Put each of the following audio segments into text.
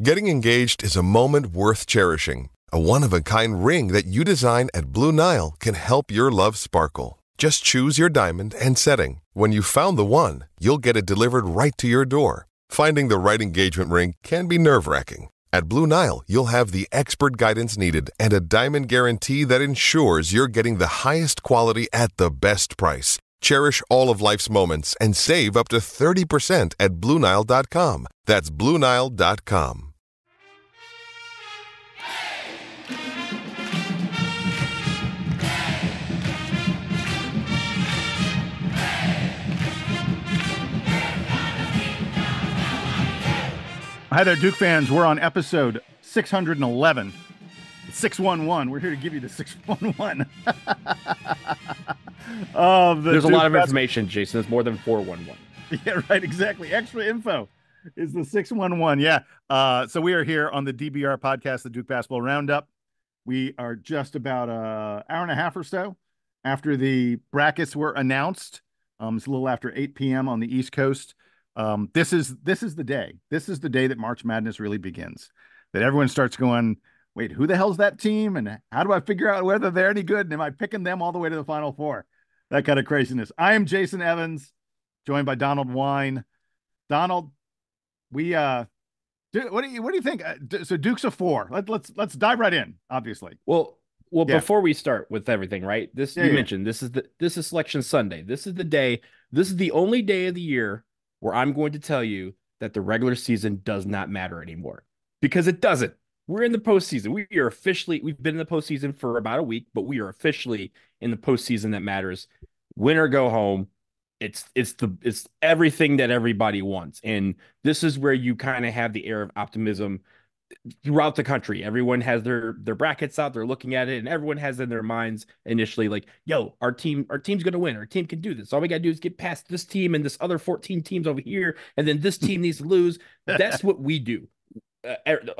Getting engaged is a moment worth cherishing. A one-of-a-kind ring that you design at Blue Nile can help your love sparkle. Just choose your diamond and setting. When you've found the one, you'll get it delivered right to your door. Finding the right engagement ring can be nerve-wracking. At Blue Nile, you'll have the expert guidance needed and a diamond guarantee that ensures you're getting the highest quality at the best price. Cherish all of life's moments and save up to 30% at BlueNile.com. That's BlueNile.com. Hi there, Duke fans. We're on episode 611. 611. We're here to give you the 611. There's a lot of information, Jason. It's more than 411. Yeah, right. Exactly. Extra info is the 611. Yeah. So we are here on the DBR Podcast, the Duke Basketball Roundup. We are just about an hour and a half or so after the brackets were announced. It's a little after 8 p.m. on the East Coast. This is the day. This is the day that March Madness really begins. That everyone starts going, wait, who the hell's that team? And how do I figure out whether they're any good? And am I picking them all the way to the Final Four? That kind of craziness. I am Jason Evans, joined by Donald Wine. Donald, what do you think? So Duke's a 4. Let's dive right in. Obviously. Well, Yeah. Before we start with everything, right? Mentioned this is Selection Sunday. This is the day. This is the only day of the year where I'm going to tell you that the regular season does not matter anymore, because it doesn't. We're in the postseason. We've been in the postseason for about a week, but we are officially in the postseason that matters. Win or go home. It's everything that everybody wants. And this is where you kind of have the air of optimism throughout the country. Everyone has their brackets out, they're looking at it, and everyone has in their minds initially like, yo, our team's going to win. Our team can do this. All we got to do is get past this team and this other 14 teams over here, and then this team needs to lose. That's what we do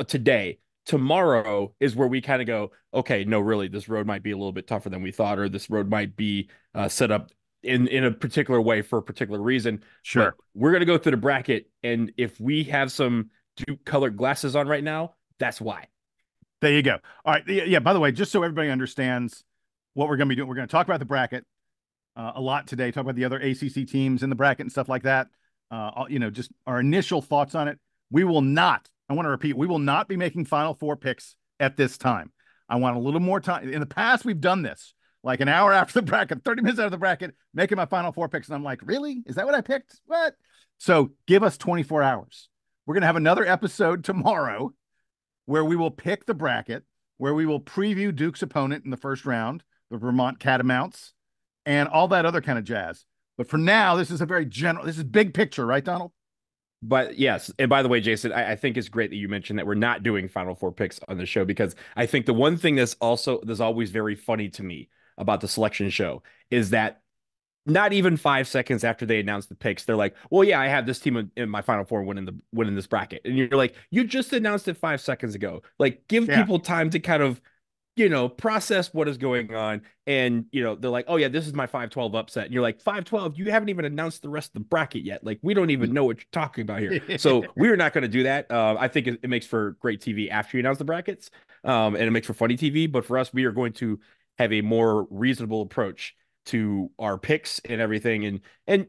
today. Tomorrow is where we kind of go, okay, no, really, this road might be a little bit tougher than we thought, or this road might be set up in a particular way for a particular reason. Sure. But we're going to go through the bracket, and if we have some Duke colored glasses on right now, that's why. There you go. All right. Yeah. By the way, just so everybody understands what we're going to be doing, we're going to talk about the bracket a lot today, talk about the other ACC teams in the bracket and stuff like that. Just our initial thoughts on it. We will not, I want to repeat, we will not be making Final Four picks at this time. I want a little more time. In the past, we've done this like an hour after the bracket, 30 minutes out of the bracket, making my Final Four picks. And I'm like, really? Is that what I picked? What? So give us 24 hours. We're going to have another episode tomorrow where we will pick the bracket, where we will preview Duke's opponent in the first round, the Vermont Catamounts, and all that other kind of jazz. But for now, this is this is big picture, right, Donald? But yes, and by the way, Jason, I think it's great that you mentioned that we're not doing Final Four picks on the show, because I think the one thing that's always very funny to me about the selection show is that not even 5 seconds after they announce the picks, they're like, well, yeah, I have this team in my Final Four winning this bracket. And you're like, you just announced it 5 seconds ago. Like, give people time to kind of, process what is going on. And, they're like, oh yeah, this is my 5-12 upset. And you're like, 5-12, you haven't even announced the rest of the bracket yet. Like, we don't even know what you're talking about here. So we're not going to do that. I think it makes for great TV after you announce the brackets. And it makes for funny TV. But for us, we are going to have a more reasonable approach to our picks and everything. And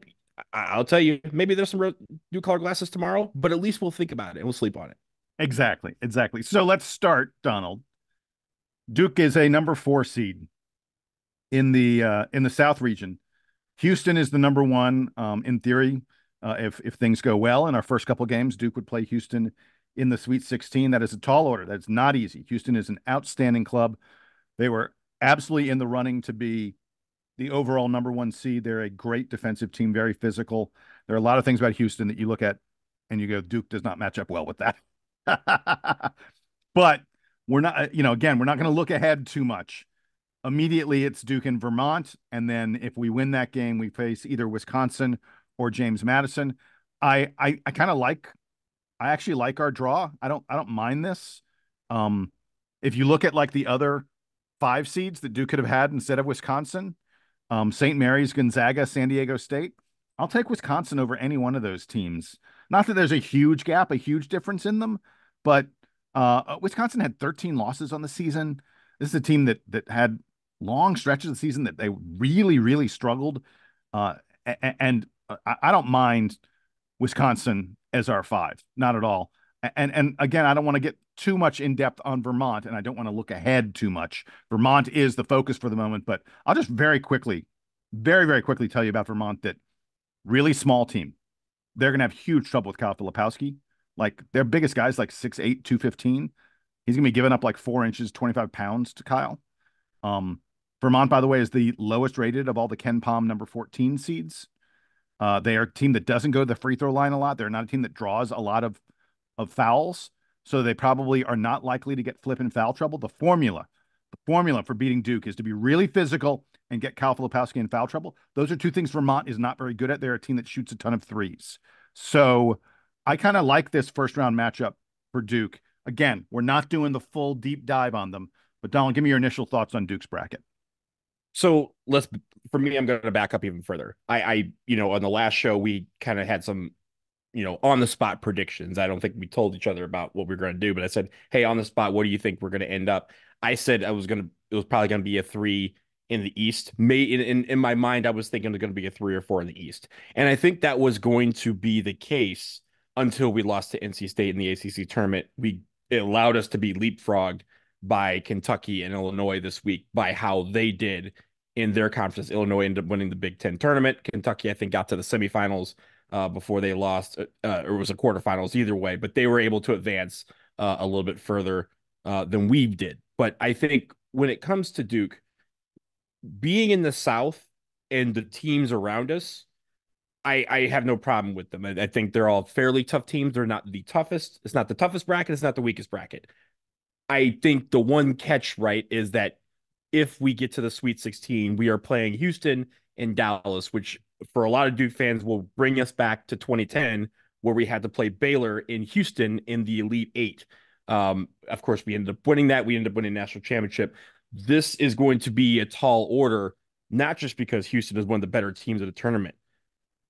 I'll tell you, maybe there's some new color glasses tomorrow, but at least we'll think about it and we'll sleep on it. Exactly. So let's start, Donald. Duke is a number 4 seed in the South region. Houston is the number 1 in theory. If things go well in our first couple games, Duke would play Houston in the Sweet 16. That is a tall order. That's not easy. Houston is an outstanding club. They were absolutely in the running to be the overall number 1 seed. They're a great defensive team, very physical. There are a lot of things about Houston that you look at and you go, Duke does not match up well with that. But we're not, again, we're not going to look ahead too much. Immediately, it's Duke and Vermont. And then if we win that game, we face either Wisconsin or James Madison. I actually like our draw. I don't mind this. If you look at like the other 5 seeds that Duke could have had instead of Wisconsin, St. Mary's, Gonzaga, San Diego State, I'll take Wisconsin over any one of those teams. Not that there's a huge gap, a huge difference in them, but Wisconsin had 13 losses on the season. This is a team that had long stretches of the season that they really, really struggled. And I don't mind Wisconsin as our 5, not at all. And again, I don't want to get too much in depth on Vermont, and I don't want to look ahead too much. Vermont is the focus for the moment, but I'll just very quickly tell you about Vermont. That really small team. They're going to have huge trouble with Kyle Filipowski. Like their biggest guy's like 6'8", 215. He's going to be giving up like 4 inches, 25 pounds to Kyle. Vermont, by the way, is the lowest rated of all the Ken Pom number 14 seeds. They are a team that doesn't go to the free throw line a lot. They're not a team that draws a lot of fouls. So they probably are not likely to get flip and foul trouble. The formula for beating Duke is to be really physical and get Kyle Filipowski in foul trouble. Those are 2 things Vermont is not very good at. They're a team that shoots a ton of threes. So I kind of like this first round matchup for Duke. Again, we're not doing the full deep dive on them, but Donald, give me your initial thoughts on Duke's bracket. So for me, I'm going to back up even further. I on the last show, we kind of had some, on the spot predictions. I don't think we told each other about what we were going to do, but I said, hey, on the spot, what do you think we're going to end up? I said it was probably going to be a 3 in the East. In my mind, I was thinking it was going to be a 3 or 4 in the East. And I think that was going to be the case until we lost to NC State in the ACC tournament. It allowed us to be leapfrogged by Kentucky and Illinois this week by how they did in their conference. Illinois ended up winning the Big Ten tournament. Kentucky, I think, got to the semifinals before they lost, or it was a quarterfinals either way, but they were able to advance a little bit further than we did. But I think when it comes to Duke, being in the South and the teams around us, I have no problem with them. I think they're all fairly tough teams. They're not the toughest. It's not the toughest bracket. It's not the weakest bracket. I think the one catch, right, is that if we get to the Sweet 16, we are playing Houston and Dallas, which for a lot of Duke fans will bring us back to 2010, where we had to play Baylor in Houston in the Elite 8. Of course, we ended up winning that. We ended up winning a national championship. This is going to be a tall order, not just because Houston is one of the better teams of the tournament,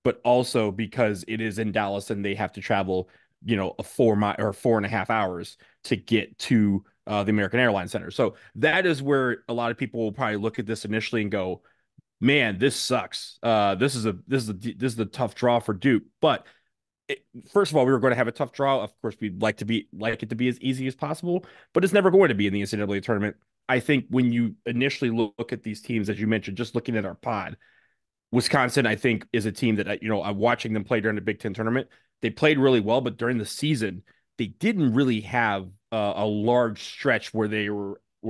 but also because it is in Dallas and they have to travel, a 4.5 hours to get to the American Airlines Center. So that is where a lot of people will probably look at this initially and go, man, this sucks. This is a tough draw for Duke. But first of all, we were going to have a tough draw. Of course, we'd like it to be as easy as possible, but it's never going to be in the NCAA tournament. I think when you initially look at these teams, as you mentioned, just looking at our pod, Wisconsin, I think, is a team that, I'm watching them play during the Big Ten tournament. They played really well, but during the season, they didn't really have a large stretch where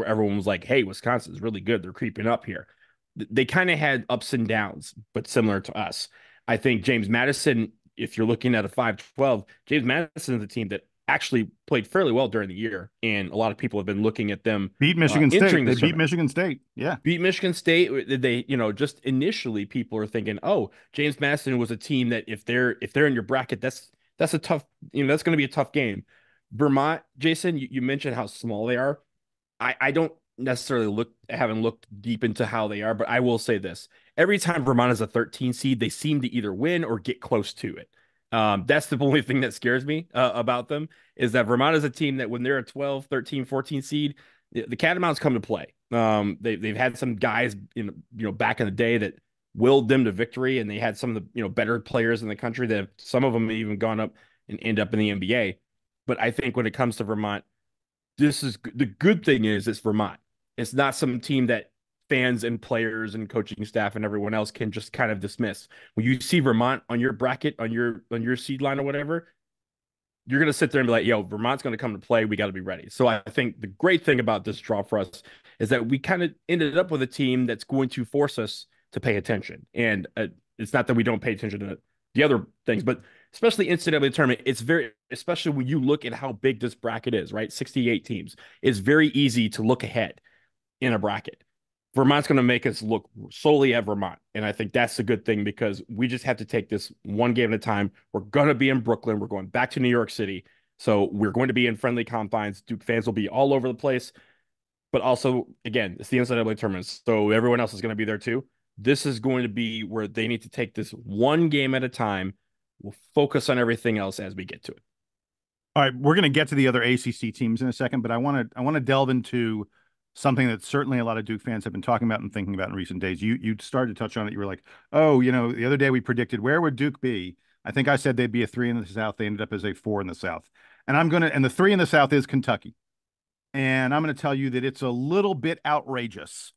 everyone was like, hey, Wisconsin's really good. They're creeping up here. They kind of had ups and downs, but similar to us. I think James Madison, if you're looking at a 5-12, James Madison is a team that actually played fairly well during the year, and a lot of people have been looking at them. Beat Michigan State. They beat Michigan State. Yeah. Beat Michigan State. They, just initially people are thinking, oh, James Madison was a team that if they're in your bracket, that's a tough, that's going to be a tough game. Vermont, Jason, you mentioned how small they are. I don't necessarily haven't looked deep into how they are, but I will say this. Every time Vermont is a 13 seed, they seem to either win or get close to it. That's the only thing that scares me about them, is that Vermont is a team that when they're a 12, 13, 14 seed, the Catamounts come to play. They've had some guys back in the day that willed them to victory, and they had some of the better players in the country that some of them have even gone up and end up in the NBA. But I think when it comes to Vermont, the good thing is it's Vermont. It's not some team that fans and players and coaching staff and everyone else can just kind of dismiss. When you see Vermont on your bracket, on your seed line or whatever, you're going to sit there and be like, yo, Vermont's going to come to play. We got to be ready. So I think the great thing about this draw for us is that we kind of ended up with a team that's going to force us to pay attention. And it's not that we don't pay attention to the other things, but especially NCAA tournament, it's very, especially when you look at how big this bracket is, right? 68 teams. It's very easy to look ahead in a bracket. Vermont's going to make us look solely at Vermont. And I think that's a good thing, because we just have to take this one game at a time. We're going to be in Brooklyn. We're going back to New York City. So we're going to be in friendly confines. Duke fans will be all over the place. But also, again, it's the NCAA tournament, so everyone else is going to be there too. This is going to be where they need to take this one game at a time. We'll focus on everything else as we get to it. All right, we're going to get to the other ACC teams in a second, but I want to delve into something that certainly a lot of Duke fans have been talking about and thinking about in recent days. You started to touch on it. You were like, oh, the other day we predicted where would Duke be? I think I said they'd be a 3 in the South. They ended up as a 4 in the South. And the 3 in the South is Kentucky. And I'm going to tell you that it's a little bit outrageous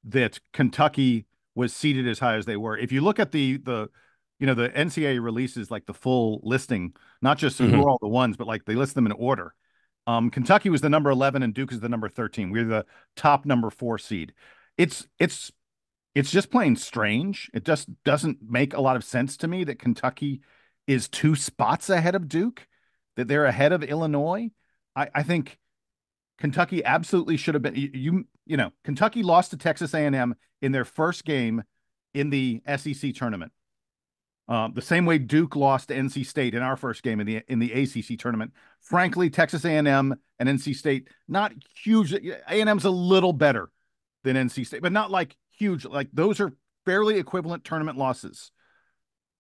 that Kentucky was seated as high as they were. If you look at the NCAA releases like the full listing, not just who are all the ones, but like they list them in order. Kentucky was the number 11 and Duke is the number 13. We're the top number 4 seed. It's just plain strange. It just doesn't make a lot of sense to me that Kentucky is 2 spots ahead of Duke, that they're ahead of Illinois. I think Kentucky absolutely should have been. Kentucky lost to Texas A&M in their first game in the SEC tournament. The same way Duke lost to NC State in our first game in the ACC tournament. Frankly, Texas A&M and NC State, not huge. A&M's a little better than NC State, but not like huge. Like those are fairly equivalent tournament losses.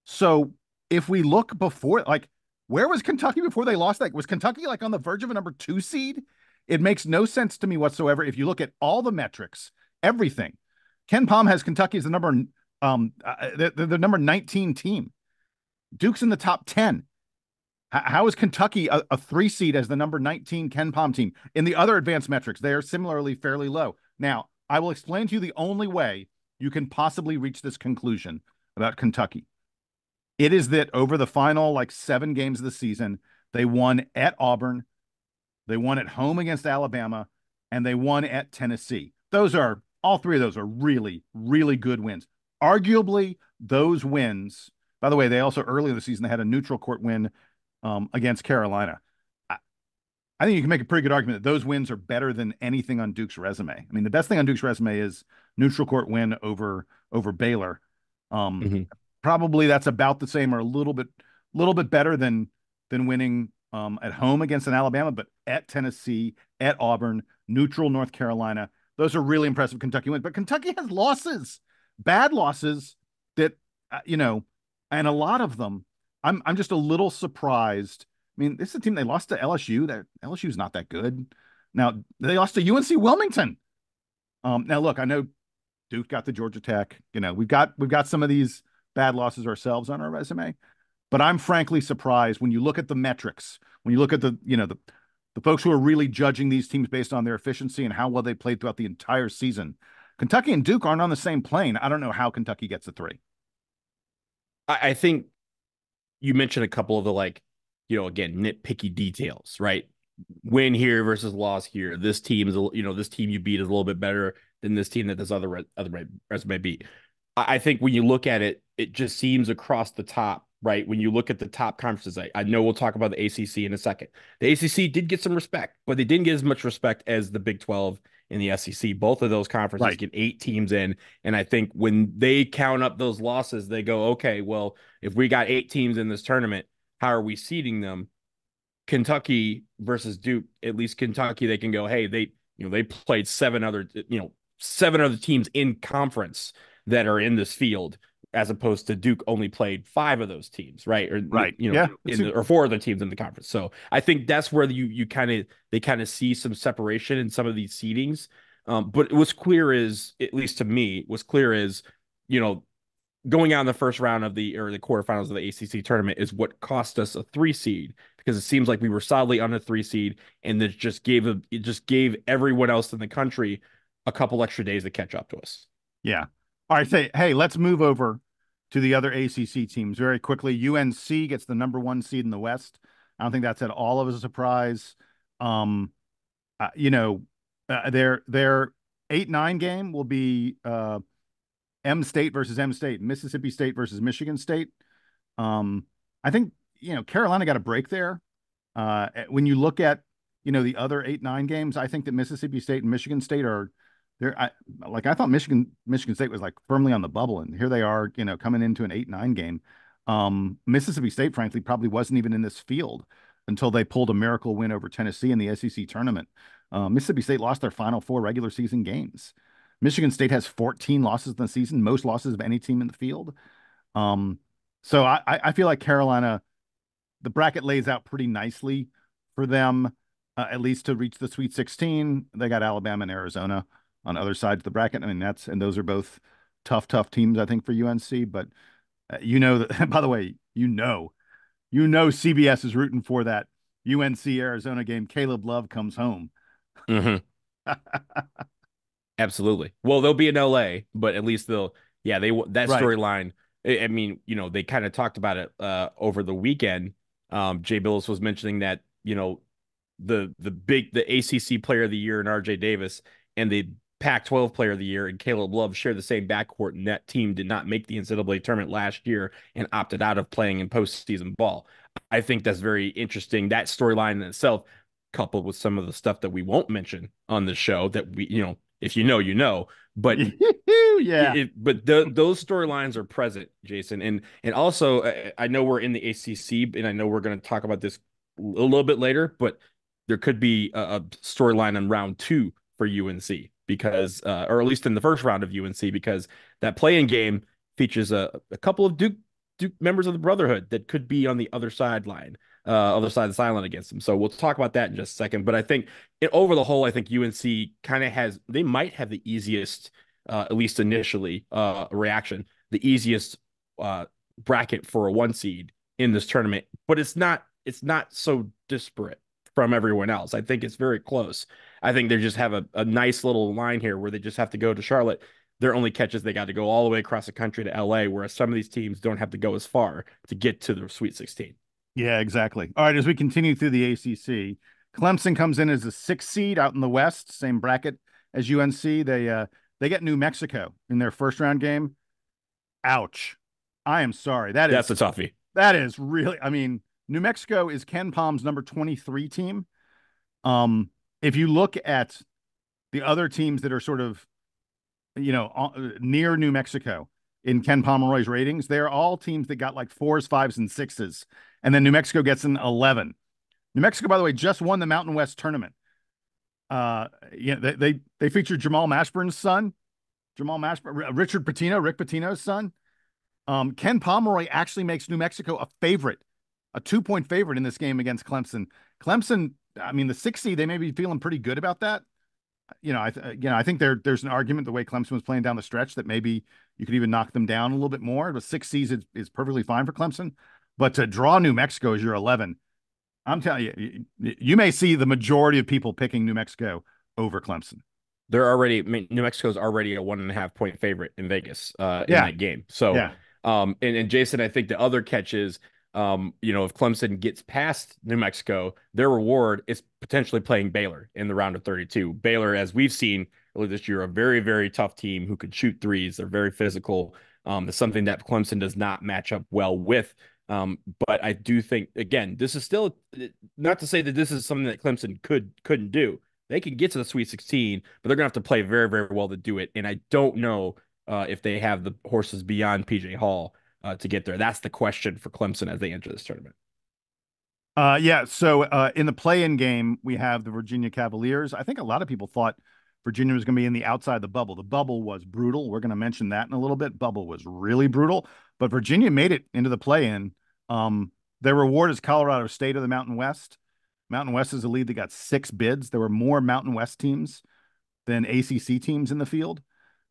So if we look before, like, where was Kentucky before they lost that? Was Kentucky like on the verge of a number 2 seed? It makes no sense to me whatsoever. If you look at all the metrics, everything, Ken Pom has Kentucky as the number 19 team. Duke's in the top 10. How is Kentucky a 3 seed as the number 19 Ken Pom team? In the other advanced metrics, they are similarly fairly low. Now, I will explain to you the only way you can possibly reach this conclusion about Kentucky. It is that over the final 7 games of the season, they won at Auburn, they won at home against Alabama, and they won at Tennessee. All 3 of those are really, really good wins. Arguably, those wins, by the way, they also early in the season, they had a neutral court win against Carolina. I think you can make a pretty good argument that those wins are better than anything on Duke's resume. I mean, the best thing on Duke's resume is neutral court win over Baylor. Probably that's about the same or a little bit better than winning at home against an Alabama, but at Tennessee, at Auburn, neutral North Carolina. Those are really impressive Kentucky wins. But Kentucky has losses, bad losses that, and a lot of them, I'm just a little surprised. I mean, this is a team they lost to LSU. That LSU is not that good. Now they lost to UNC Wilmington. Now look, I know Duke got the Georgia Tech. We've got some of these bad losses ourselves on our resume, but I'm frankly surprised when you look at the metrics, when you look at the folks who are really judging these teams based on their efficiency and how well they played throughout the entire season. Kentucky and Duke aren't on the same plane. I don't know how Kentucky gets a 3. I think you mentioned a couple of the again, nitpicky details, right? Win here versus loss here. This team is, this team you beat is a little bit better than this team that this other resume beat. I think when you look at it, it just seems across the top, right? When you look at the top conferences, I know we'll talk about the ACC in a second. The ACC did get some respect, but they didn't get as much respect as the Big 12 and the SEC. Both of those conferences get 8 teams in. And I think when they count up those losses, they go, okay, well, if we got 8 teams in this tournament, how are we seeding them? Kentucky versus Duke, at least Kentucky, they can go, hey, they played 7 other teams in conference that are in this field, as opposed to Duke only played 5 of those teams, right? Or 4 of the teams in the conference. So I think that's where they kind of see some separation in some of these seedings. But what's clear is, at least to me, going out in the first round of the quarterfinals of the ACC tournament is what cost us a 3 seed, because it seems like we were solidly on a 3 seed, and it just gave everyone else in the country a couple extra days to catch up to us. Yeah. All right. Hey, let's move over to the other ACC teams very quickly. UNC gets the number 1 seed in the West. I don't think that's at all of a surprise. Their 8-9 game will be M State versus M State, Mississippi State versus Michigan State. I think, Carolina got a break there. When you look at, the other 8-9 games, I think that Mississippi State and Michigan State are there. I thought Michigan State was firmly on the bubble, and here they are, coming into an 8-9 game. Mississippi State, frankly, probably wasn't even in this field until they pulled a miracle win over Tennessee in the SEC tournament. Mississippi State lost their final 4 regular season games. Michigan State has 14 losses in the season, most losses of any team in the field. So I feel like Carolina, the bracket lays out pretty nicely for them, at least to reach the Sweet 16. They got Alabama and Arizona on other sides of the bracket. I mean, and those are both tough teams, I think, for UNC. But that, by the way, CBS is rooting for that UNC Arizona game. Caleb Love comes home. Mm-hmm. Absolutely. Well, they'll be in LA, but at least that storyline. I mean, they kind of talked about it over the weekend. Jay Billis was mentioning that, the ACC player of the year in RJ Davis and the Pac-12 player of the year and Caleb Love share the same backcourt, and that team did not make the NCAA tournament last year and opted out of playing in postseason ball. I think that's very interesting. That storyline in itself, coupled with some of the stuff that we won't mention on the show that we, if you know, but yeah, those storylines are present, Jason. And also I know we're in the ACC and I know we're going to talk about this a little bit later, but there could be a storyline in round 2 for UNC because, or at least in the first round of UNC, because that play-in game features a couple of Duke members of the Brotherhood that could be on the other side of the sideline against them. So we'll talk about that in just a second. But I think over the whole, I think UNC kind of they might have the easiest, at least initially, reaction, the easiest bracket for a 1 seed in this tournament. But it's not so disparate from everyone else. I think it's very close. I think they just have a nice little line here where they just have to go to Charlotte. Their only catch is they got to go all the way across the country to LA, whereas some of these teams don't have to go as far to get to the Sweet 16. Yeah, exactly. All right, as we continue through the ACC, Clemson comes in as a 6th seed out in the West, same bracket as UNC. They get New Mexico in their first round game. Ouch. I am sorry. That's a toughie. That is really, I mean, New Mexico is Ken Palm's number 23 team. If you look at the other teams that are sort of, near New Mexico in Ken Pomeroy's ratings, they're all teams that got like 4s, 5s, and 6s. And then New Mexico gets an 11. New Mexico, by the way, just won the Mountain West tournament. They featured Jamal Mashburn's son, Rick Pitino's son. Ken Pomeroy actually makes New Mexico a 2-point favorite in this game against Clemson. Clemson, I mean, the 6 seed, they may be feeling pretty good about that. I think there's an argument the way Clemson was playing down the stretch that maybe you could even knock them down a little bit more. The 6 seed is perfectly fine for Clemson, but to draw New Mexico as your 11, I'm telling you, you may see the majority of people picking New Mexico over Clemson. New Mexico's already a 1.5-point favorite in Vegas in that game. So, yeah. And Jason, I think the other catch is, if Clemson gets past New Mexico, their reward is potentially playing Baylor in the round of 32. Baylor, as we've seen earlier this year, a very, very tough team who can shoot threes. They're very physical. It's something that Clemson does not match up well with. But I do think, again, this is still not to say that this is something that Clemson couldn't do. They can get to the Sweet 16, but they're going to have to play very, very well to do it. And I don't know if they have the horses beyond PJ Hall to get there. That's the question for Clemson as they enter this tournament. So in the play-in game, we have the Virginia Cavaliers. I think a lot of people thought Virginia was going to be in the outside the bubble. The bubble was brutal. We're going to mention that in a little bit. Bubble was really brutal, but Virginia made it into the play-in. Their reward is Colorado State of the Mountain West. Mountain West is a league that got 6 bids. There were more Mountain West teams than ACC teams in the field.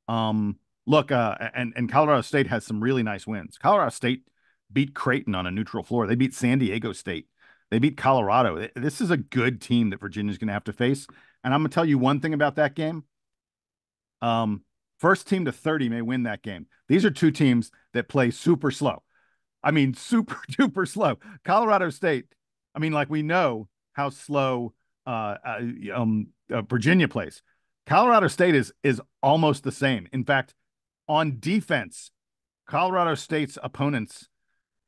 And Colorado State has some really nice wins. Colorado State beat Creighton on a neutral floor. They beat San Diego State. They beat Colorado. This is a good team that Virginia's going to have to face. And I'm going to tell you one thing about that game. First team to 30 may win that game. These are 2 teams that play super slow. I mean, super duper slow. Colorado State, I mean, like we know how slow Virginia plays. Colorado State is almost the same. In fact, on defense, Colorado State's opponents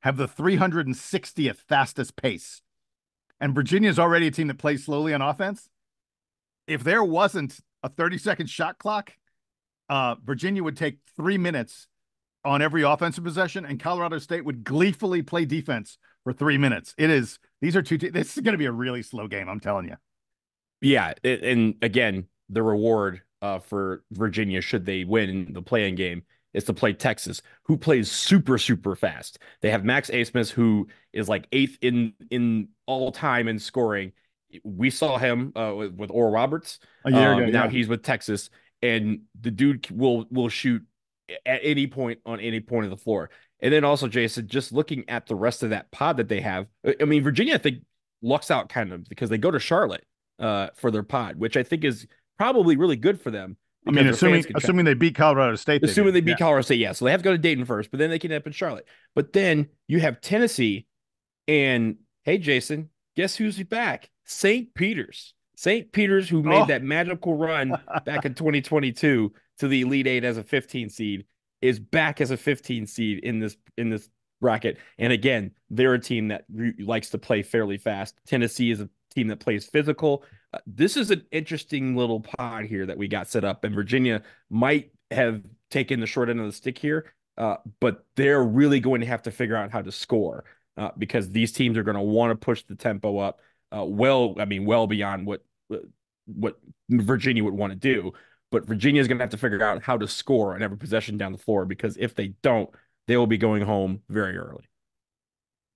have the 360th fastest pace. And Virginia's already a team that plays slowly on offense. If there wasn't a 30-second shot clock, Virginia would take 3 minutes on every offensive possession, and Colorado State would gleefully play defense for 3 minutes. This is going to be a really slow game, I'm telling you. Yeah, and again, the reward for Virginia, should they win the play-in game, is to play Texas, who plays super, super fast. They have Max Abmas, who is like 8th in all time in scoring, we saw him with Oral Roberts a year ago. now Yeah. he's with Texas, and the dude will shoot at any point on any point of the floor. And then also, Jason, just looking at the rest of that pod that they have, I mean, Virginia, I think, lucks out kind of because they go to Charlotte for their pod, which I think is probably really good for them. I mean, assuming they beat Colorado State. Assuming they beat Colorado State, yeah. So they have to go to Dayton first, but then they can end up in Charlotte. But then you have Tennessee, and hey, Jason, guess who's back? St. Peter's. St. Peter's, who made that magical run back in 2022 to the Elite Eight as a 15 seed, is back as a 15 seed in this bracket. And again, they're a team that likes to play fairly fast. Tennessee is a team that plays physical. This is an interesting little pod here that we got set up, and Virginia might have taken the short end of the stick here, but they're really going to have to figure out how to score because these teams are going to want to push the tempo up well beyond what Virginia would want to do. But Virginia is going to have to figure out how to score on every possession down the floor, because if they don't, they will be going home very early.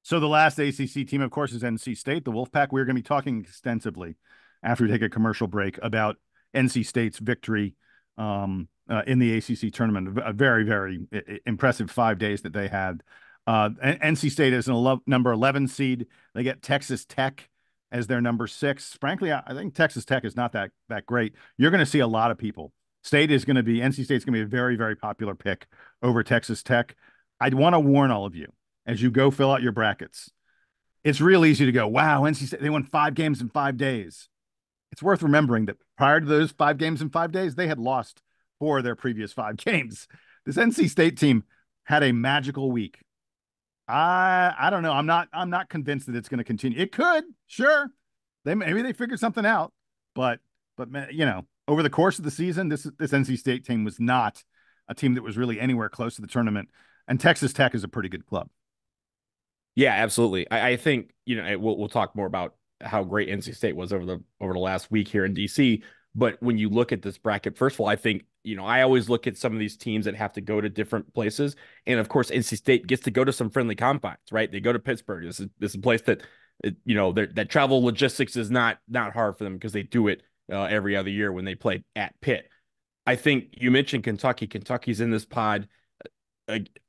So the last ACC team, of course, is NC State, the Wolfpack. We're going to be talking extensively after we take a commercial break about NC State's victory in the ACC tournament. A very, very impressive 5 days that they had. NC State is number 11 seed. They get Texas Tech as their number 6. Frankly, I think Texas Tech is not that great. You're going to see a lot of people. NC State's going to be a very, very popular pick over Texas Tech. I'd want to warn all of you as you go fill out your brackets. It's real easy to go, wow, NC State, they won 5 games in 5 days. It's worth remembering that prior to those 5 games in 5 days, they had lost 4 of their previous 5 games. This NC State team had a magical week. I don't know. I'm not convinced that it's going to continue. It could, sure. Maybe they figured something out, but over the course of the season, this NC State team was not a team that was really anywhere close to the tournament. And Texas Tech is a pretty good club. Yeah, absolutely. I think we'll talk more about how great NC State was over the last week here in DC. But when you look at this bracket, first of all, I think I always look at some of these teams that have to go to different places, and of course, NC State gets to go to some friendly confines, right? They go to Pittsburgh. This is a place that that travel logistics is not hard for them because they do it every other year when they play at Pitt. I think you mentioned Kentucky. Kentucky's in this pod.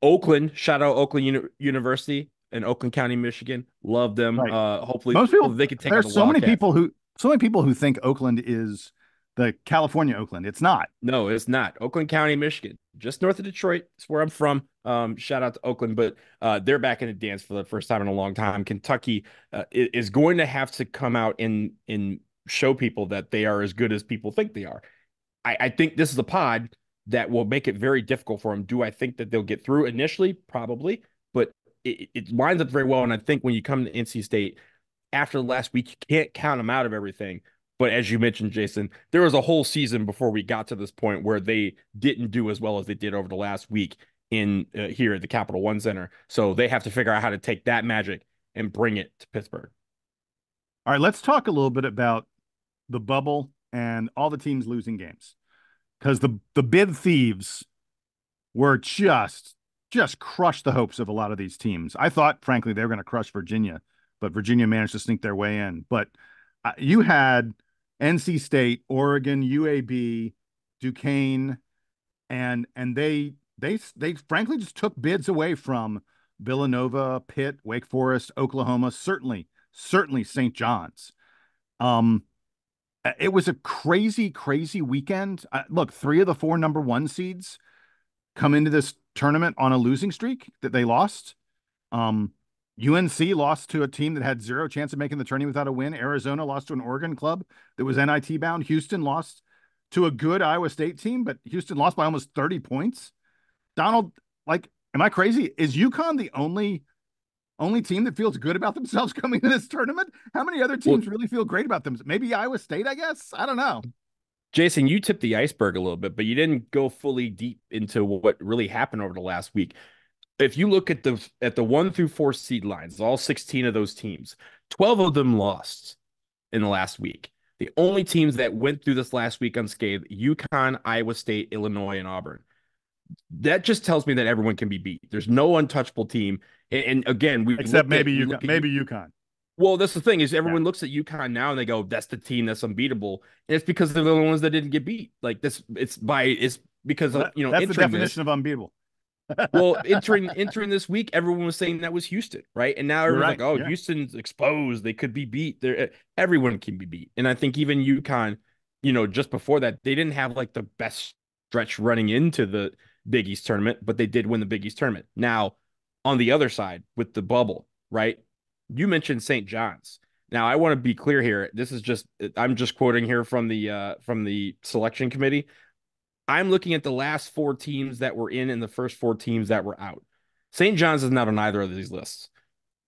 Oakland, shout out Oakland University in Oakland County, Michigan. Love them. Right. Hopefully, most people they can take. There's so many people who think Oakland is the California Oakland. It's not. No, it's not. Oakland County, Michigan, just north of Detroit. It's where I'm from. Shout out to Oakland, but they're back in the dance for the first time in a long time. Kentucky is going to have to come out and show people that they are as good as people think they are. I think this is a pod that will make it very difficult for them. Do I think that they'll get through initially? Probably, but it lines up very well. And I think when you come to NC State after the last week, you can't count them out of everything. But as you mentioned, Jason, there was a whole season before we got to this point where they didn't do as well as they did over the last week in here at the Capital One Center. So they have to figure out how to take that magic and bring it to Pittsburgh. All right, let's talk a little bit about the bubble and all the teams losing games, because the bid thieves were just crushed the hopes of a lot of these teams. I thought, frankly, they were going to crush Virginia, but Virginia managed to sneak their way in. But you had NC State, Oregon, UAB, Duquesne, and they frankly just took bids away from Villanova, Pitt, Wake Forest, Oklahoma, certainly St. John's. It was a crazy weekend. Look, 3 of the 4 number 1 seeds come into this tournament on a losing streak that they lost. UNC lost to a team that had 0 chance of making the tourney without a win. Arizona lost to an Oregon club that was NIT bound. Houston lost to a good Iowa State team, but Houston lost by almost 30 points. Donald, am I crazy? Is UConn the only team that feels good about themselves coming to this tournament? How many other teams really feel great about them? Maybe Iowa State, I guess. I don't know. Jason, you tipped the iceberg a little bit, but you didn't go fully deep into what really happened over the last week. If you look at the 1 through 4 seed lines, all 16 of those teams, 12 of them lost in the last week. The only teams that went through this last week unscathed: UConn, Iowa State, Illinois, and Auburn. That just tells me that everyone can be beat. There's no untouchable team. And again, except maybe UConn. Well, that's the thing is everyone looks at UConn now and they go, "That's the team that's unbeatable," and it's because they're the only ones that didn't get beat. Like this, it's because of, that's the definition of unbeatable. Well, entering this week, everyone was saying that was Houston, right? And now everyone's like, "Oh, Houston's exposed; they could be beat." Everyone can be beat, and I think even UConn, just before that, they didn't have like the best stretch running into the Big East tournament, but they did win the Big East tournament. Now, on the other side with the bubble, right? You mentioned St. John's. Now, I want to be clear here. I'm just quoting here from the selection committee. I'm looking at the last 4 teams that were in and the first 4 teams that were out. St. John's is not on either of these lists.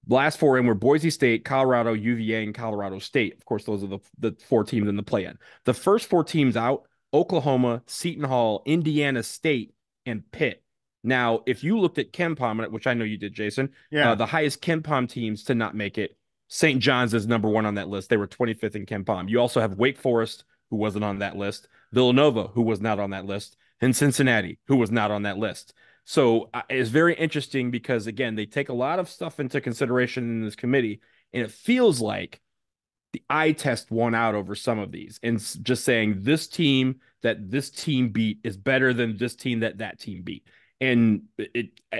The last 4 in were Boise State, Colorado, UVA, and Colorado State. Of course, those are the 4 teams in the play-in. The first 4 teams out, Oklahoma, Seton Hall, Indiana State, and Pitt. Now, if you looked at KenPom, which I know you did, Jason, the highest KenPom teams to not make it, St. John's is number 1 on that list. They were 25th in KenPom. You also have Wake Forest, who wasn't on that list, Villanova, who was not on that list, and Cincinnati, who was not on that list. So it's very interesting because, again, they take a lot of stuff into consideration in this committee, and it feels like the eye test won out over some of these, and just saying this team that this team beat is better than this team that team beat. And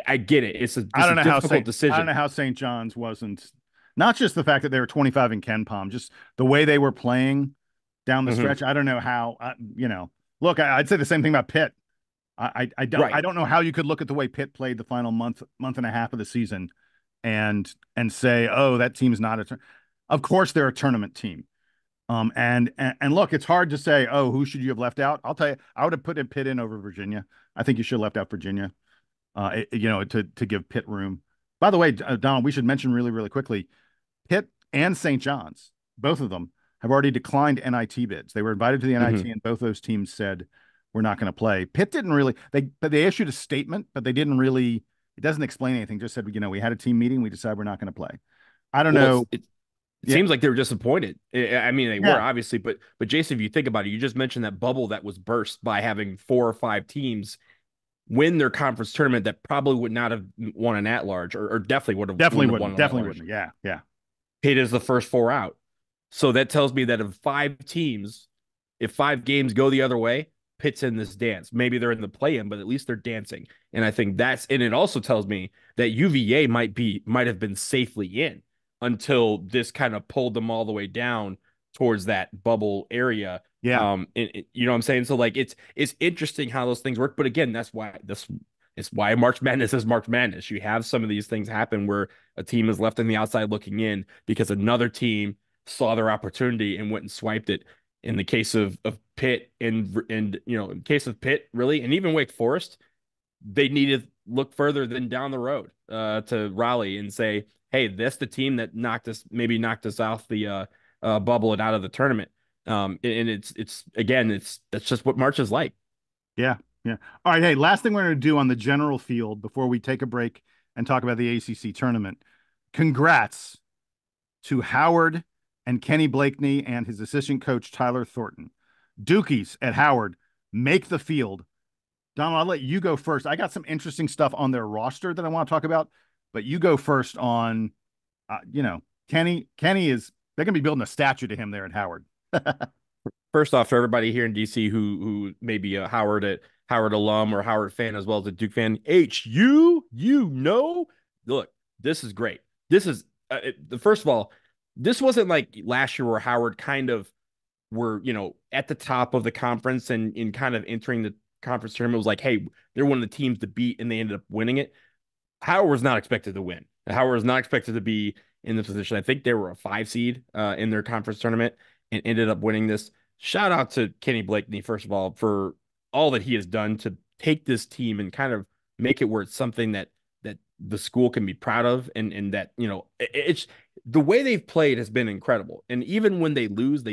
I get it. It's a difficult decision. I don't know how St. John's wasn't, not just the fact that they were 25 in KenPom, just the way they were playing down the stretch. I don't know how, look, I'd say the same thing about Pitt. I don't know how you could look at the way Pitt played the final month and a half of the season and say, oh, that team's not of course they're a tournament team. And look, it's hard to say, oh, who should you have left out? I'll tell you, I would have put Pitt in over Virginia. I think you should have left out Virginia, to give Pitt room. By the way, Donald, we should mention really, really quickly, Pitt and St. John's, both of them, have already declined NIT bids. They were invited to the NIT, and both those teams said, we're not going to play. Pitt didn't really, they issued a statement, but they didn't really, it doesn't explain anything. Just said, we had a team meeting. We decided we're not going to play. I don't know. It seems like they were disappointed. I mean, they were obviously, but Jason, if you think about it, you just mentioned that bubble that was burst by having 4 or 5 teams win their conference tournament that probably would not have won an at-large, or definitely would have. Definitely wouldn't. Yeah. Pitt is the first 4 out. So that tells me that of 5 teams, if 5 games go the other way, Pitt's in this dance. Maybe they're in the play-in, but at least they're dancing. And I think and it also tells me that UVA might have been safely in until this kind of pulled them all the way down towards that bubble area. Yeah. You know what I'm saying? So like, it's interesting how those things work. But again, it's why March Madness is March Madness. You have some of these things happen where a team is left on the outside looking in because another team saw their opportunity and went and swiped it. In the case of Pitt and in case of Pitt, really, and even Wake Forest, they needed to look further than down the road to Raleigh and say, hey, that's the team that knocked us off the bubble and out of the tournament. And it's that's just what March is like. Yeah. All right. Hey, last thing we're going to do on the general field before we take a break and talk about the ACC tournament. Congrats to Howard and Kenny Blakeney and his assistant coach, Tyler Thornton. Dukies at Howard make the field. Donald, I'll let you go first. I got some interesting stuff on their roster that I want to talk about, but you go first on, Kenny is, they're going to be building a statue to him there at Howard. First off, for everybody here in DC who may be a Howard alum or Howard fan as well as a Duke fan, look, this is great. This is first of all, this wasn't like last year where Howard kind of were, at the top of the conference and in kind of entering the conference tournament. It was like, hey, they're one of the teams to beat, and they ended up winning it. Howard was not expected to win. Howard was not expected to be in this position. I think they were a 5 seed in their conference tournament and ended up winning this. Shout out to Kenny Blakeney, first of all, for all that he has done to take this team and kind of make it where it's something that the school can be proud of, and that, it's the way they've played has been incredible. And even when they lose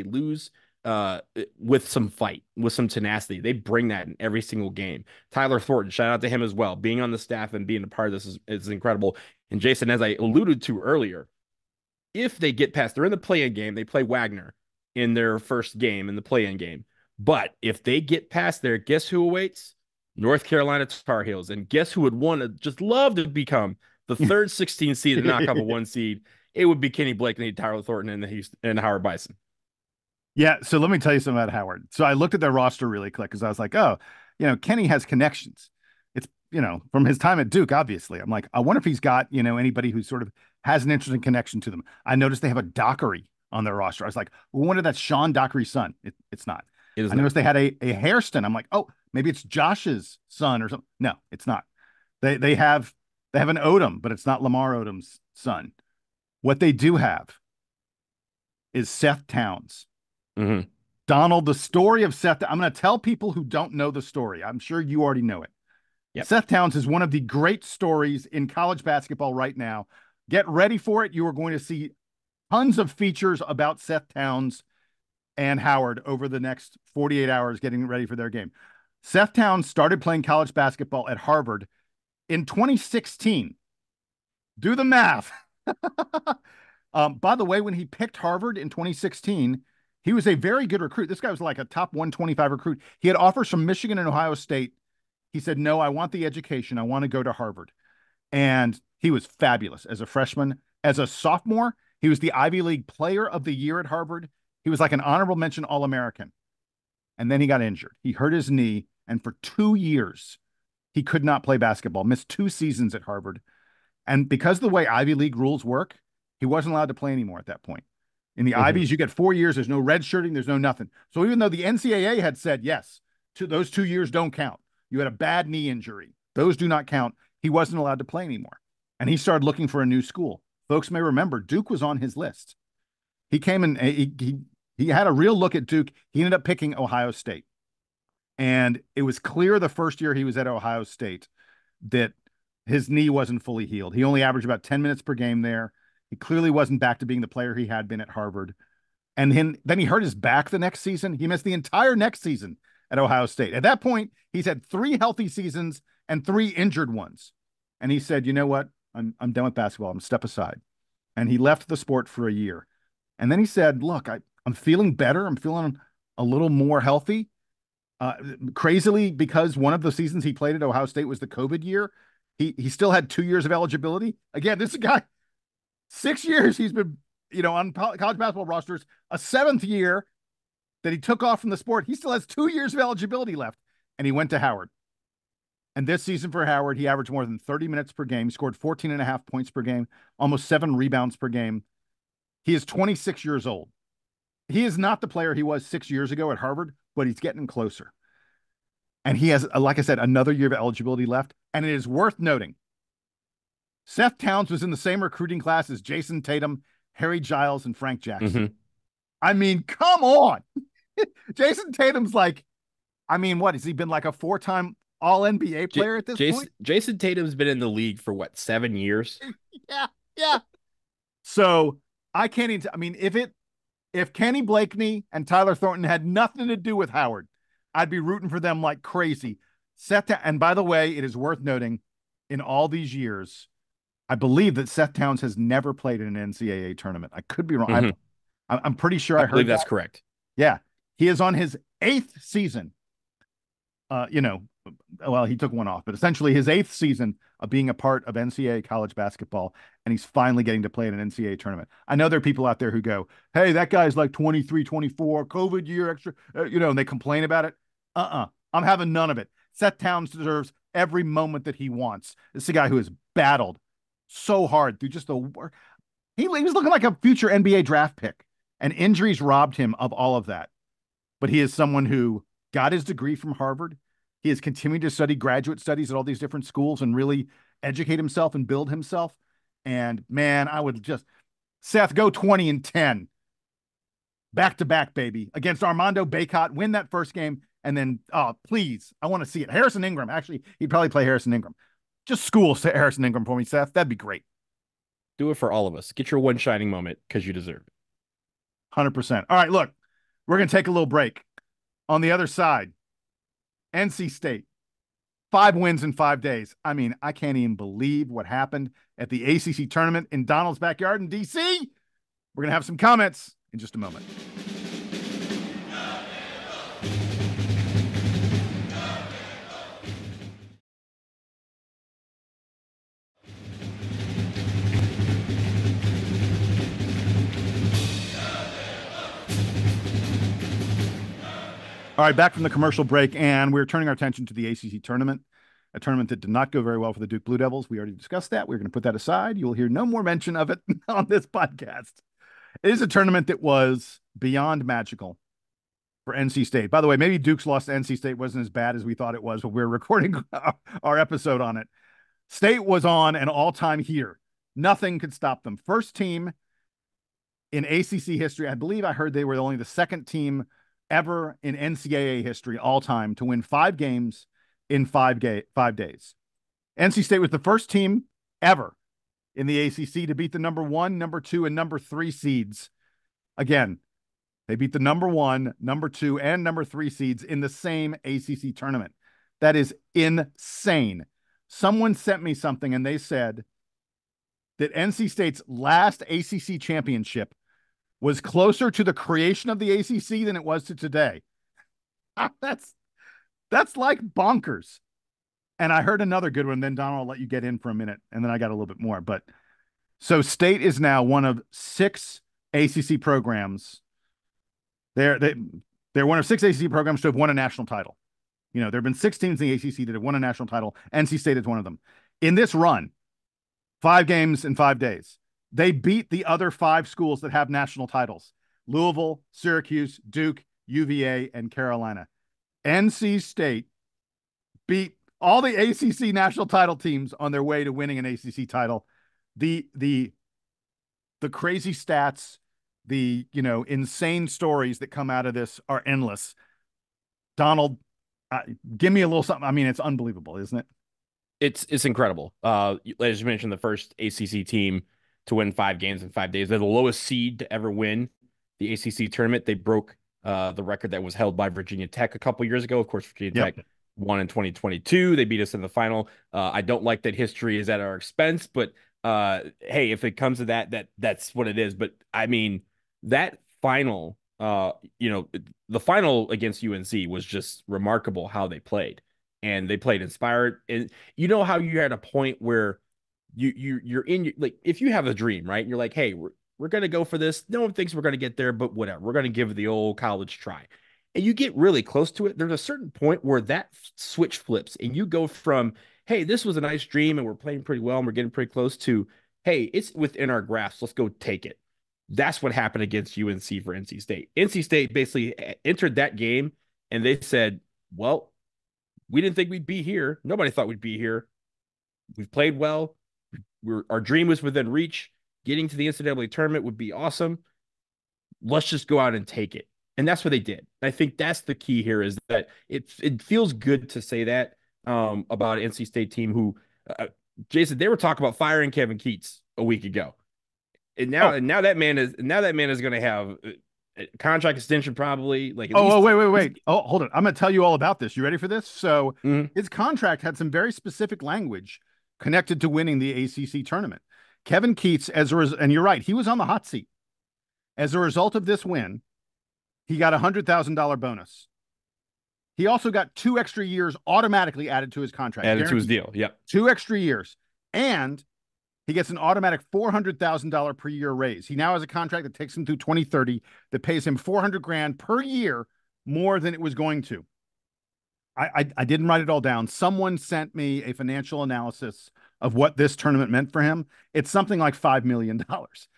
with some fight, with some tenacity. They bring that in every single game. Tyler Thornton, shout out to him as well. Being on the staff and being a part of this is incredible. And Jason, as I alluded to earlier, if they get past, they're in the play-in game, they play Wagner in their first game in the play-in game. But if they get past there, guess who awaits? North Carolina Tar Heels. And guess who would just love to become the third 16 seed and knock off a 1 seed it would be Kenny Blakeney, Tyler Thornton, and Howard Bison. Yeah, so let me tell you something about Howard. So I looked at their roster really quick because I was like, oh, Kenny has connections. It's, from his time at Duke, obviously. I'm like, I wonder if he's got, anybody who sort of has an interesting connection to them. I noticed they have a Dockery on their roster. I was like, well, wonder that's Sean Dockery's son. It's not. I noticed they had a Hairston. I'm like, oh, maybe it's Josh's son or something. No, it's not. They have an Odom, but it's not Lamar Odom's son. What they do have is Seth Towns. Mm-hmm. Donald, the story of Seth. I'm going to tell people who don't know the story. I'm sure you already know it. Yep. Seth Towns is one of the great stories in college basketball right now. Get ready for it. You are going to see tons of features about Seth Towns and Howard over the next 48 hours getting ready for their game. Seth Towns started playing college basketball at Harvard in 2016. Do the math. By the way, when he picked Harvard in 2016, he was a very good recruit. This guy was like a top 125 recruit. He had offers from Michigan and Ohio State. He said, no, I want the education. I want to go to Harvard. And he was fabulous as a freshman. As a sophomore, he was the Ivy League Player of the Year at Harvard. He was like an honorable mention All-American. And then he got injured. He hurt his knee. And for 2 years, he could not play basketball, missed 2 seasons at Harvard. And because of the way Ivy League rules work, he wasn't allowed to play anymore at that point. In the Ivies, you get 4 years. There's no redshirting. There's no nothing. So even though the NCAA had said, yes, those 2 years don't count. You had a bad knee injury. Those do not count. He wasn't allowed to play anymore. And he started looking for a new school. Folks may remember Duke was on his list. He came and he had a real look at Duke. He ended up picking Ohio State. And it was clear the first year he was at Ohio State that his knee wasn't fully healed. He only averaged about 10 minutes per game there. He clearly wasn't back to being the player he had been at Harvard. And then he hurt his back the next season. He missed the entire next season at Ohio State. At that point, he's had 3 healthy seasons and 3 injured ones. And he said, you know what? I'm done with basketball. I'm going to step aside. And he left the sport for a year. And then he said, look, I'm feeling better. I'm feeling a little more healthy. Crazily, because one of the seasons he played at Ohio State was the COVID year, he still had 2 years of eligibility. Again, this is a guy, 6 years he's been, on college basketball rosters, a 7th year that he took off from the sport. He still has 2 years of eligibility left, and he went to Howard. And this season for Howard, he averaged more than 30 minutes per game, scored 14.5 points per game, almost 7 rebounds per game. He is 26 years old. He is not the player he was 6 years ago at Harvard, but he's getting closer. And he has, like I said, another year of eligibility left. And it is worth noting, Seth Towns was in the same recruiting class as Jason Tatum, Harry Giles, and Frank Jackson. I mean, come on. Jason Tatum's like, what, has he been like a 4-time All-NBA player at this point? Jason Tatum's been in the league for what, 7 years? Yeah. So I can't even, if Kenny Blakeney and Tyler Thornton had nothing to do with Howard, I'd be rooting for them like crazy. And by the way, it is worth noting, in all these years, I believe that Seth Towns has never played in an NCAA tournament. I could be wrong. I'm pretty sure I heard believe that's correct. Yeah. He is on his 8th season. Well, he took one off, but essentially his 8th season of being a part of NCAA college basketball, and he's finally getting to play in an NCAA tournament. I know there are people out there who go, hey, that guy's like 23, 24, COVID year extra, and they complain about it. I'm having none of it. Seth Towns deserves every moment that he wants. This is a guy who has battled so hard through just the work. He was looking like a future NBA draft pick, and injuries robbed him of all of that. But he is someone who got his degree from Harvard. He is continuing to study graduate studies at all these different schools and really educate himself and build himself. And man, I would just, Seth, go 20-10. Back to back, baby, against Armando Bacot, win that first game. And then, please, I want to see it. Harrison Ingram. Actually, he'd probably play Harrison Ingram. Just school Harrison Ingram for me, Seth. That'd be great. Do it for all of us. Get your one shining moment because you deserve it. 100%. All right, look, we're going to take a little break. On the other side, NC State, 5 wins in 5 days. I can't even believe what happened at the ACC tournament in Donald's backyard in D.C. We're going to have some comments in just a moment. All right, back from the commercial break, and we're turning our attention to the ACC tournament, a tournament that did not go very well for the Duke Blue Devils. We already discussed that. We're going to put that aside. You will hear no more mention of it on this podcast. It is a tournament that was beyond magical for NC State. By the way, maybe Duke's loss to NC State wasn't as bad as we thought it was when we were recording our episode on it. State was on an all-time heater. Nothing could stop them. First team in ACC history. I believe I heard they were only the second team ever in NCAA history all time to win 5 games in 5 days. NC State was the first team ever in the ACC to beat the number 1, number 2, and number 3 seeds. Again, they beat the number 1, number 2, and number 3 seeds in the same ACC tournament. That is insane. Someone sent me something and they said that NC State's last ACC championship was closer to the creation of the ACC than it was to today. That's like bonkers. And I heard another good one. Then Donald, I'll let you get in for a minute. And then I got a little bit more. But so State is now one of 6 ACC programs. They're one of 6 ACC programs to have won a national title. You know, there have been 6 teams in the ACC that have won a national title. NC State is one of them. In this run, 5 games in 5 days, they beat the other 5 schools that have national titles: Louisville, Syracuse, Duke, UVA, and Carolina. NC State beat all the ACC national title teams on their way to winning an ACC title. The crazy stats, the insane stories that come out of this are endless. Donald, give me a little something. I mean, it's unbelievable, isn't it? It's incredible. As you mentioned, the first ACC team to win 5 games in 5 days. They're the lowest seed to ever win the ACC tournament. They broke the record that was held by Virginia Tech a couple years ago. Of course, Virginia Tech won in 2022. They beat us in the final. I don't like that history is at our expense, but hey, if it comes to that's what it is. But I mean, that final, the final against UNC was just remarkable how they played. And they played inspired. And you know how you're at a point where you're in, like, if you have a dream, right? And you're like, hey, we're going to go for this. No one thinks we're going to get there, but whatever. We're going to give it the old college try. And you get really close to it. There's a certain point where that switch flips and you go from, hey, this was a nice dream and we're playing pretty well and we're getting pretty close, to, hey, it's within our grasp. Let's go take it. That's what happened against UNC for NC State. NC State basically entered that game and they said, well, we didn't think we'd be here. Nobody thought we'd be here. We've played well. Our dream was within reach. Getting to the NCAA tournament would be awesome. Let's just go out and take it. And that's what they did. I think that's the key here, is that it feels good to say that about an NC State team who, Jason, they were talking about firing Kevin Keats a week ago. And now that man is going to have a contract extension probably. Like, wait. Oh, hold on. I'm going to tell you all about this. You ready for this? So his contract had some very specific language connected to winning the ACC tournament. Kevin Keats, and you're right, he was on the hot seat. As a result of this win, he got a $100,000 bonus. He also got 2 extra years automatically added to his contract. Added to his deal. Yep. 2 extra years. And he gets an automatic $400,000 per year raise. He now has a contract that takes him through 2030 that pays him $400,000 per year more than it was going to. I didn't write it all down. Someone sent me a financial analysis of what this tournament meant for him. It's something like $5 million.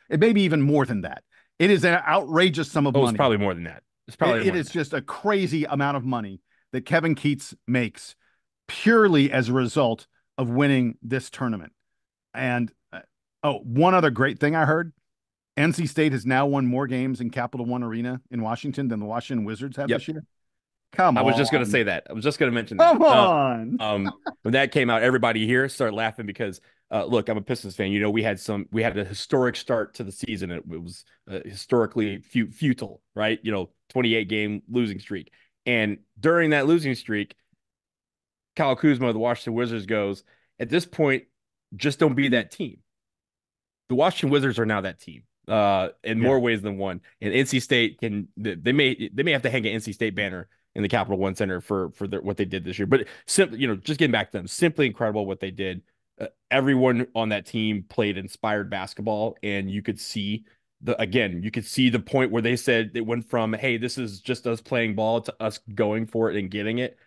It may be even more than that. It is an outrageous sum of money. It's probably more than that. It is just a crazy amount of money that Kevin Keats makes purely as a result of winning this tournament. And one other great thing I heard: NC State has now won more games in Capital One Arena in Washington than the Washington Wizards have this year. Come on. I was just going to say that. I was just going to mention that. Come on. When that came out, everybody here started laughing because, look, I'm a Pistons fan. You know, we had a historic start to the season. It was historically futile, right? 28-game losing streak. And during that losing streak, Kyle Kuzma of the Washington Wizards goes, at this point, just don't be that team. The Washington Wizards are now that team in more ways than one. And NC State they may have to hang an NC State banner in the Capital One Center for what they did this year. But simply, just getting back to them, simply incredible what they did. Everyone on that team played inspired basketball, and you could see again, you could see the point where they said it went from, hey, this is just us playing ball to us going for it and getting it.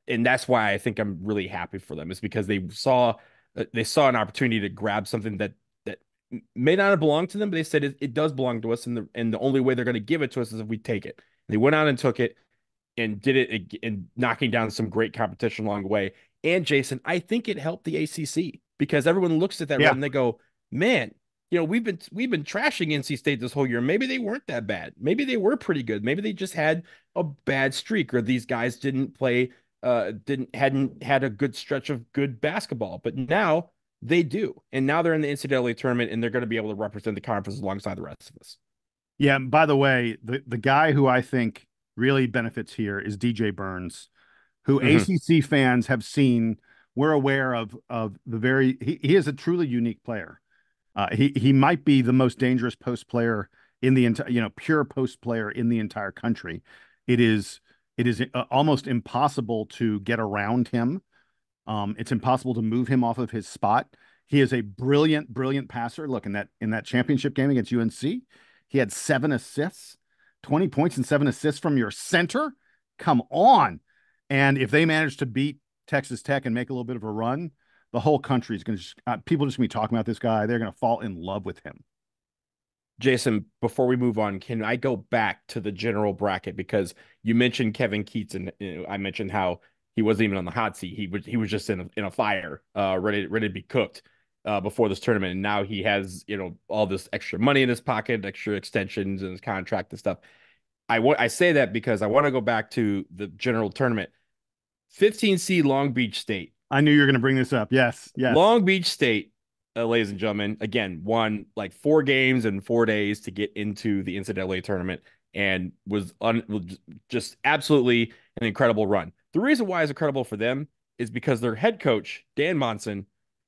And that's why I think I'm really happy for them, is because they saw an opportunity to grab something that may not have belonged to them, but they said it does belong to us, and the only way they're going to give it to us is if we take it. They went out and took it and did it, and knocking down some great competition along the way. And Jason, I think it helped the ACC, because everyone looks at that run and they go, man, we've been trashing NC State this whole year. Maybe they weren't that bad. Maybe they were pretty good. Maybe they just had a bad streak, or these guys didn't play, hadn't had a good stretch of good basketball. But now they do, and now they're in the NCAA tournament, and they're going to be able to represent the conference alongside the rest of us. Yeah. And by the way, the guy who I think really benefits here is DJ Burns, who ACC fans have seen. We're aware of the he is a truly unique player. He might be the most dangerous post player in the entire, pure post player in the entire country. It is almost impossible to get around him. It's impossible to move him off of his spot. He is a brilliant passer. Look, in that championship game against UNC, he had 7 assists, 20 points and 7 assists from your center. Come on. And if they manage to beat Texas Tech and make a little bit of a run, the whole country is going to people just going to be talking about this guy. They're going to fall in love with him. Jason, before we move on, can I go back to the general bracket? Because you mentioned Kevin Keats, and I mentioned how he wasn't even on the hot seat. He was just in a fire, ready to be cooked before this tournament. And now he has, all this extra money in his pocket, extra extensions in his contract and stuff. I say that because I want to go back to the general tournament. 15 seed Long Beach State. I knew you were going to bring this up. Yes. Long Beach State, ladies and gentlemen, again, won like 4 games in 4 days to get into the NCAA tournament, and was just absolutely an incredible run. The reason why it's incredible for them is because their head coach, Dan Monson,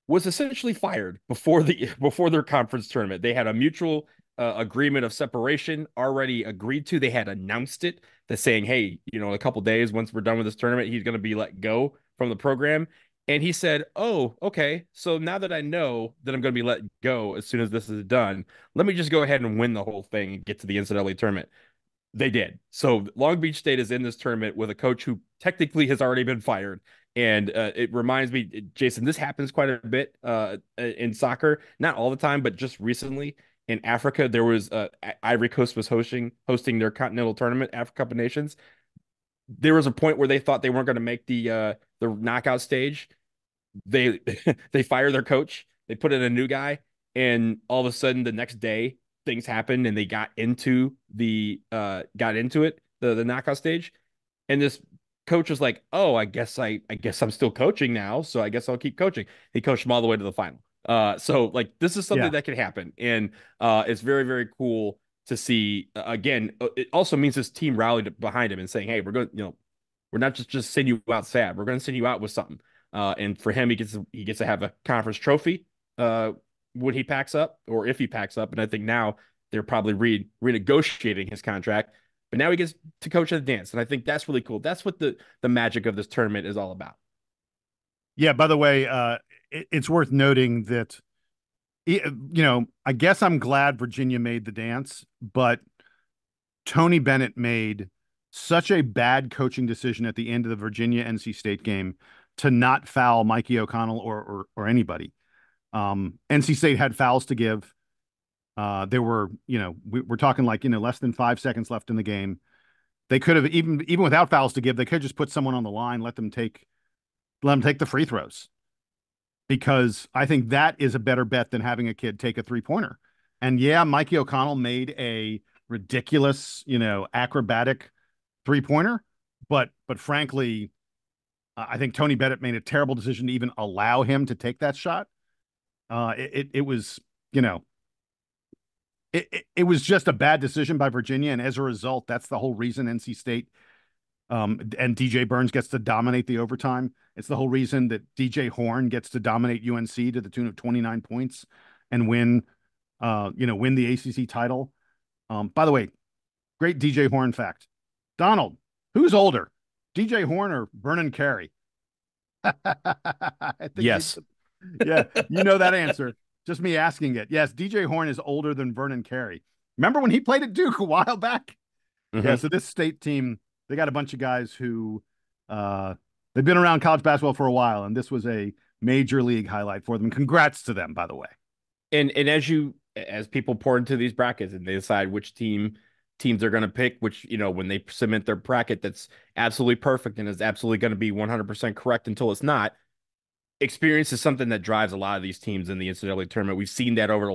was essentially fired before their conference tournament. They had a mutual agreement of separation already agreed to. They had announced it, that saying, hey, a couple days, once we're done with this tournament, he's going to be let go from the program. And he said, oh, okay, so now that I know that I'm going to be let go as soon as this is done, let me just go ahead and win the whole thing and get to the NCAA tournament. They did. So Long Beach State is in this tournament with a coach who technically has already been fired. And it reminds me, Jason, this happens quite a bit in soccer, not all the time, but just recently in Africa. There was Ivory Coast was hosting their continental tournament, Africa Cup of Nations. There was a point where they thought they weren't going to make the knockout stage. They fire their coach. They put in a new guy, and all of a sudden the next day things happened, and they got into the knockout stage. And this coach was like, "Oh, I guess I'm still coaching now, so I guess I'll keep coaching." He coached them all the way to the final. So like this is something that can happen, and it's very, very cool to see. Again, it also means this team rallied behind him and saying, "Hey, we're going, we're not just send you out sad. We're going to send you out with something." And for him, he gets to have a conference trophy when he packs up, or if he packs up. And I think now they're probably renegotiating his contract, but now he gets to coach at the dance. And I think that's really cool. That's what the magic of this tournament is all about. Yeah. By the way, it's worth noting that, I guess I'm glad Virginia made the dance, but Tony Bennett made such a bad coaching decision at the end of the Virginia NC State game to not foul Mikey O'Connell or anybody. NC State had fouls to give. There were, we're talking like, less than 5 seconds left in the game. They could have, even without fouls to give, they could have just put someone on the line, let them take the free throws, because I think that is a better bet than having a kid take a 3-pointer. And yeah, Mikey O'Connell made a ridiculous, acrobatic 3-pointer, but frankly, I think Tony Bennett made a terrible decision to even allow him to take that shot. It was, it was just a bad decision by Virginia. And as a result, that's the whole reason NC State and DJ Burns gets to dominate the overtime. It's the whole reason that DJ Horn gets to dominate UNC to the tune of 29 points and win the ACC title. By the way, great DJ Horn fact. Donald, who's older, DJ Horn or Vernon Carey? Yes. Yeah, that answer. Just me asking it. Yes, DJ Horn is older than Vernon Carey. Remember when he played at Duke a while back? Mm-hmm. Yeah, so this state team, they got a bunch of guys who they've been around college basketball for a while, and this was a major league highlight for them. Congrats to them, by the way. And as people pour into these brackets and they decide which teams they're going to pick, which, when they submit their bracket that's absolutely perfect and is absolutely going to be 100% correct until it's not. Experience is something that drives a lot of these teams in the NCAA tournament. We've seen that over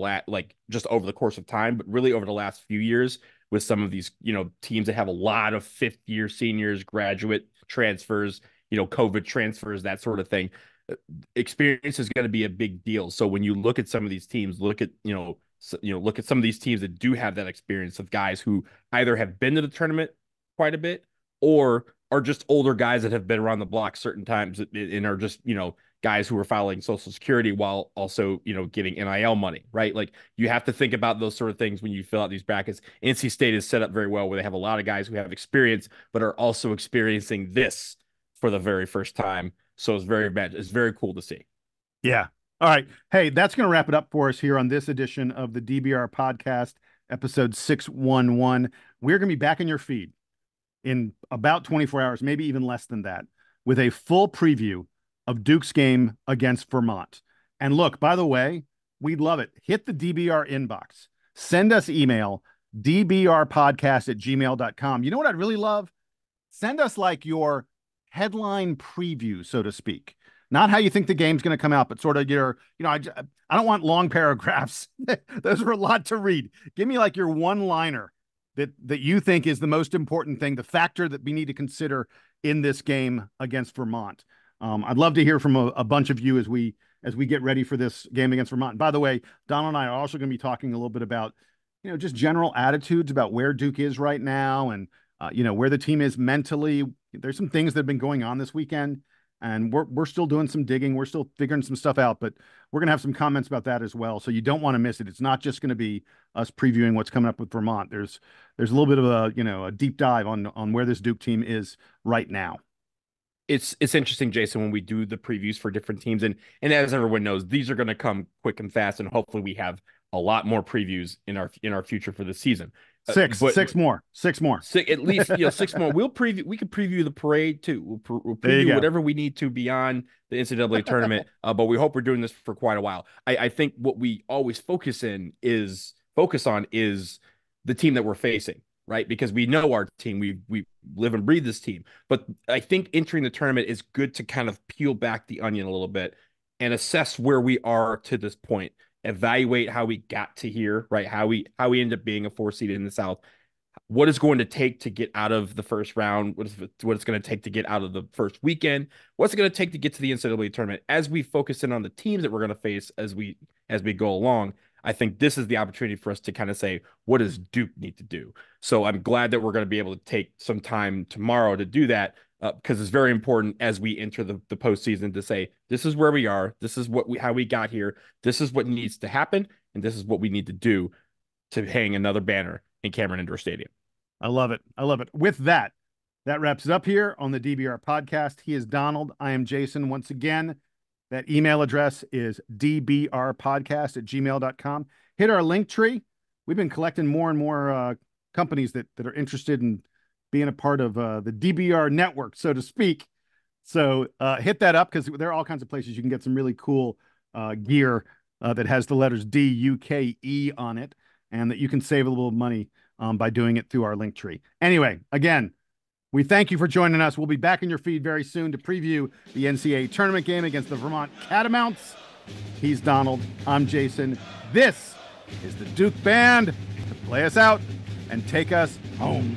just over the course of time, but really over the last few years with some of these, teams that have a lot of fifth-year seniors, graduate transfers, COVID transfers, that sort of thing. Experience is going to be a big deal. So when you look at some of these teams, look at some of these teams that do have that experience of guys who either have been to the tournament quite a bit or are just older guys that have been around the block certain times and are just, guys who are filing Social Security while also, getting NIL money, right? Like you have to think about those sort of things when you fill out these brackets. NC State is set up very well where they have a lot of guys who have experience, but are also experiencing this for the very first time. So it's very cool to see. Yeah. All right. Hey, that's going to wrap it up for us here on this edition of the DBR Podcast, episode 611. We're going to be back in your feed in about 24 hours, maybe even less than that, with a full preview of Duke's game against Vermont. And look, by the way, we'd love it. Hit the DBR inbox. Send us email, dbrpodcast@gmail.com. You know what I'd really love? Send us like your headline preview, so to speak. Not how you think the game's going to come out, but sort of your, I don't want long paragraphs. Those are a lot to read. Give me like your one-liner that you think is the most important thing, the factor that we need to consider in this game against Vermont. I'd love to hear from a bunch of you as we get ready for this game against Vermont. And by the way, Donald and I are also going to be talking a little bit about, just general attitudes about where Duke is right now and, where the team is mentally. There's some things that have been going on this weekend, and we're still doing some digging. We're still figuring some stuff out, but we're going to have some comments about that as well. So you don't want to miss it. It's not just going to be us previewing what's coming up with Vermont. There's a little bit of a deep dive on where this Duke team is right now. It's interesting, Jason, when we do the previews for different teams, and as everyone knows, these are going to come quick and fast, and hopefully we have a lot more previews in our future for the season. Six more. At least 6 more. We can preview the parade too. We'll preview whatever we need to beyond the NCAA tournament. But we hope we're doing this for quite a while. I think what we always focus on is the team that we're facing, right? Because we know our team, we live and breathe this team. But I think entering the tournament is good to kind of peel back the onion a little bit and assess where we are to this point. Evaluate how we got to here, right? How we end up being a 4 seed in the South. What it's going to take to get out of the first round? What it's going to take to get out of the first weekend? What's it going to take to get to the NCAA tournament? As we focus in on the teams that we're going to face as we go along, I think this is the opportunity for us to kind of say, what does Duke need to do? So I'm glad that we're going to be able to take some time tomorrow to do that. Because it's very important as we enter the postseason to say, this is where we are, this is how we got here, this is what needs to happen, and this is what we need to do to hang another banner in Cameron Indoor Stadium. I love it. With that wraps it up here on the DBR Podcast. He is Donald. I am Jason. Once again, that email address is dbrpodcast@gmail.com. Hit our link tree. We've been collecting more and more companies that are interested in being a part of the DBR network, so to speak. So hit that up because there are all kinds of places you can get some really cool gear that has the letters DUKE on it, and that you can save a little money by doing it through our link tree. Anyway, again, we thank you for joining us. We'll be back in your feed very soon to preview the NCAA tournament game against the Vermont Catamounts. He's Donald. I'm Jason. This is the Duke Band to play us out and take us home.